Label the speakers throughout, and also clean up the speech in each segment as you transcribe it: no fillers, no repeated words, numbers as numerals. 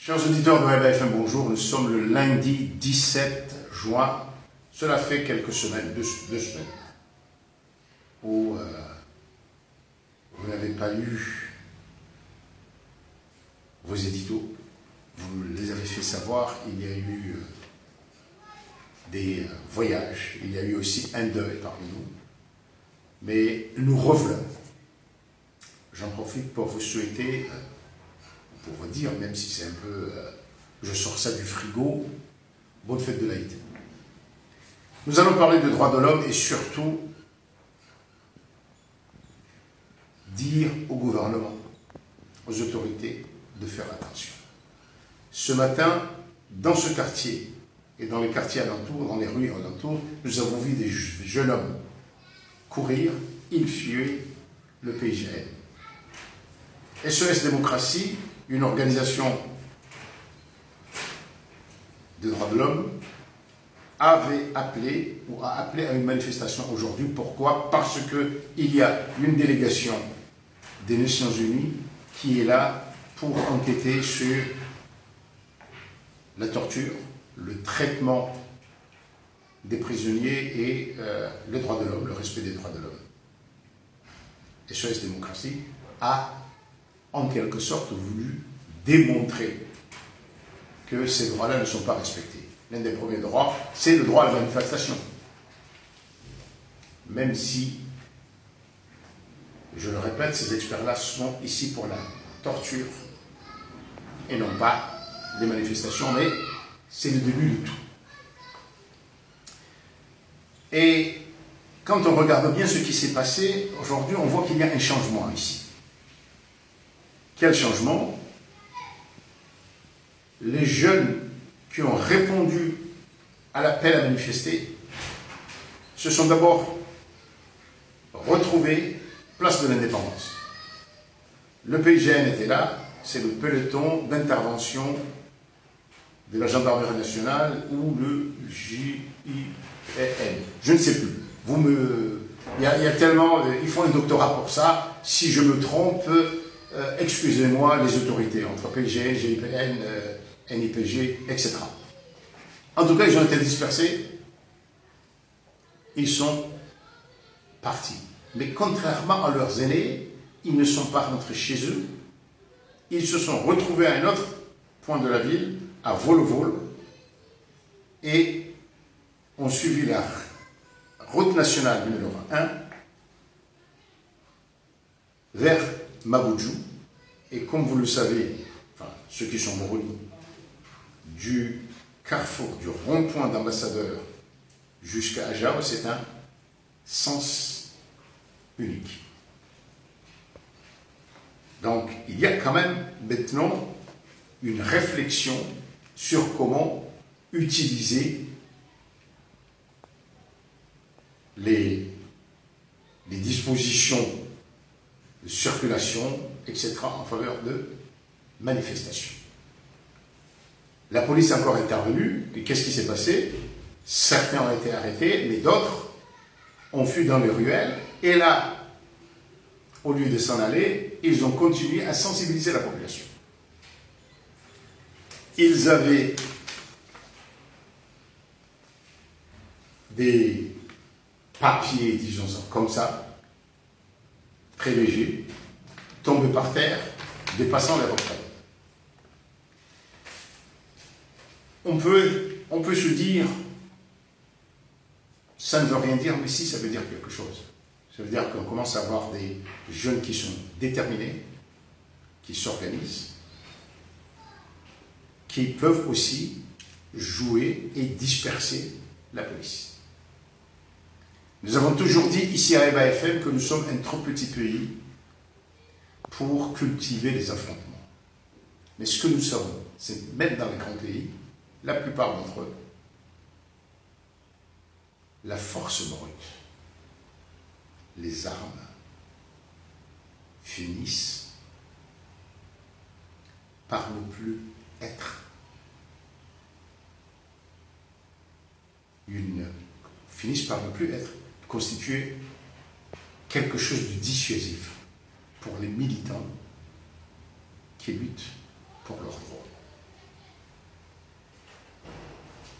Speaker 1: Chers auditeurs de Rema FM, bonjour. Nous sommes le lundi 17 juin. Cela fait quelques semaines, deux semaines, où vous n'avez pas lu vos éditos. Vous les avez fait savoir. Il y a eu des voyages. Il y a eu aussi un deuil parmi nous. Mais nous revenons. J'en profite pour vous souhaiter, pour vous dire, même si c'est un peu, je sors ça du frigo, bonne fête de l'Aïd. Nous allons parler de droits de l'homme et surtout dire au gouvernement, aux autorités de faire attention. Ce matin, dans ce quartier et dans les quartiers alentours, dans les rues alentours, nous avons vu des jeunes hommes courir, ils fuyaient le PIGN. SOS Démocratie, une organisation de droits de l'homme, avait appelé ou a appelé à une manifestation aujourd'hui. Pourquoi? Parce qu'il y a une délégation des Nations Unies qui est là pour enquêter sur la torture, le traitement des prisonniers et les droits de l'homme, le respect des droits de l'homme. SOS Démocratie a en quelque sorte voulu démontrer que ces droits-là ne sont pas respectés. L'un des premiers droits, c'est le droit à la manifestation. Même si, je le répète, ces experts-là sont ici pour la torture et non pas les manifestations, mais c'est le début de tout. Et quand on regarde bien ce qui s'est passé, aujourd'hui, on voit qu'il y a un changement ici. Quel changement? Les jeunes qui ont répondu à l'appel à manifester se sont d'abord retrouvés place de l'indépendance. Le PIGN était là, c'est le peloton d'intervention de la gendarmerie nationale ou le JIN. Je ne sais plus. Il y a tellement, il faut un doctorat pour ça. Si je me trompe, excusez-moi les autorités, entre PIGN, GIPN, NIPG, etc. En tout cas, ils ont été dispersés. Ils sont partis. Mais contrairement à leurs aînés, ils ne sont pas rentrés chez eux. Ils se sont retrouvés à un autre point de la ville, à Vol-au-Vol, et ont suivi la route nationale numéro 1 vers Maboudjou. Et comme vous le savez, enfin, ceux qui sont moroni, du carrefour, du rond-point d'Ambassadeur jusqu'à Ajao, c'est un sens unique. Donc, il y a quand même maintenant une réflexion sur comment utiliser les dispositions de circulation, etc., en faveur de manifestations. La police est encore intervenue, et qu'est-ce qui s'est passé? Certains ont été arrêtés, mais d'autres ont fui dans les ruelles, et là, au lieu de s'en aller, ils ont continué à sensibiliser la population. Ils avaient des papiers, disons ça, comme ça, très légers, tombés par terre, dépassant les reprennent. On peut se dire, ça ne veut rien dire, mais si, ça veut dire quelque chose. Ça veut dire qu'on commence à avoir des jeunes qui sont déterminés, qui s'organisent, qui peuvent aussi jouer et disperser la police. Nous avons toujours dit ici à Rema FM que nous sommes un trop petit pays pour cultiver les affrontements. Mais ce que nous savons, c'est même dans les grands pays, la plupart d'entre eux, la force brute, les armes, finissent par ne plus être constituer quelque chose de dissuasif pour les militants qui luttent pour leurs droits.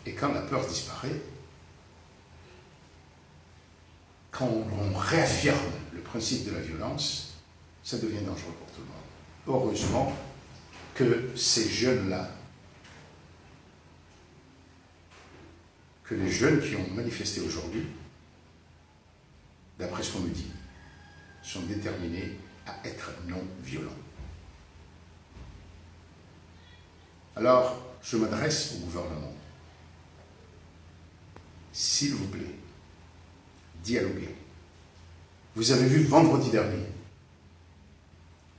Speaker 1: Et quand la peur disparaît, quand on réaffirme le principe de la violence, ça devient dangereux pour tout le monde. Heureusement que ces jeunes-là, que les jeunes qui ont manifesté aujourd'hui, d'après ce qu'on me dit, sont déterminés à être non violents. Alors, je m'adresse au gouvernement. S'il vous plaît, dialoguez. Vous avez vu vendredi dernier,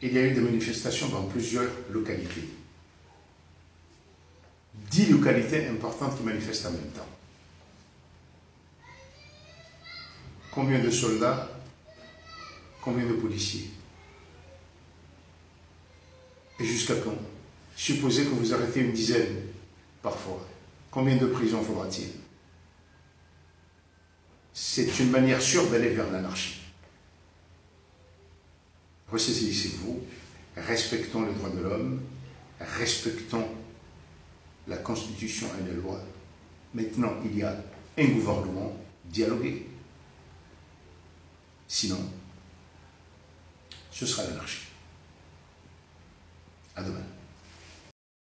Speaker 1: il y a eu des manifestations dans plusieurs localités. 10 localités importantes qui manifestent en même temps. Combien de soldats? Combien de policiers? Et jusqu'à quand? Supposez que vous arrêtez une dizaine parfois. Combien de prisons faudra-t-il? C'est une manière sûre d'aller vers l'anarchie. Ressaisissez-vous, respectons les droits de l'homme, respectons la Constitution et les lois. Maintenant, il y a un gouvernement, dialogué. Sinon, ce sera l'anarchie. À demain.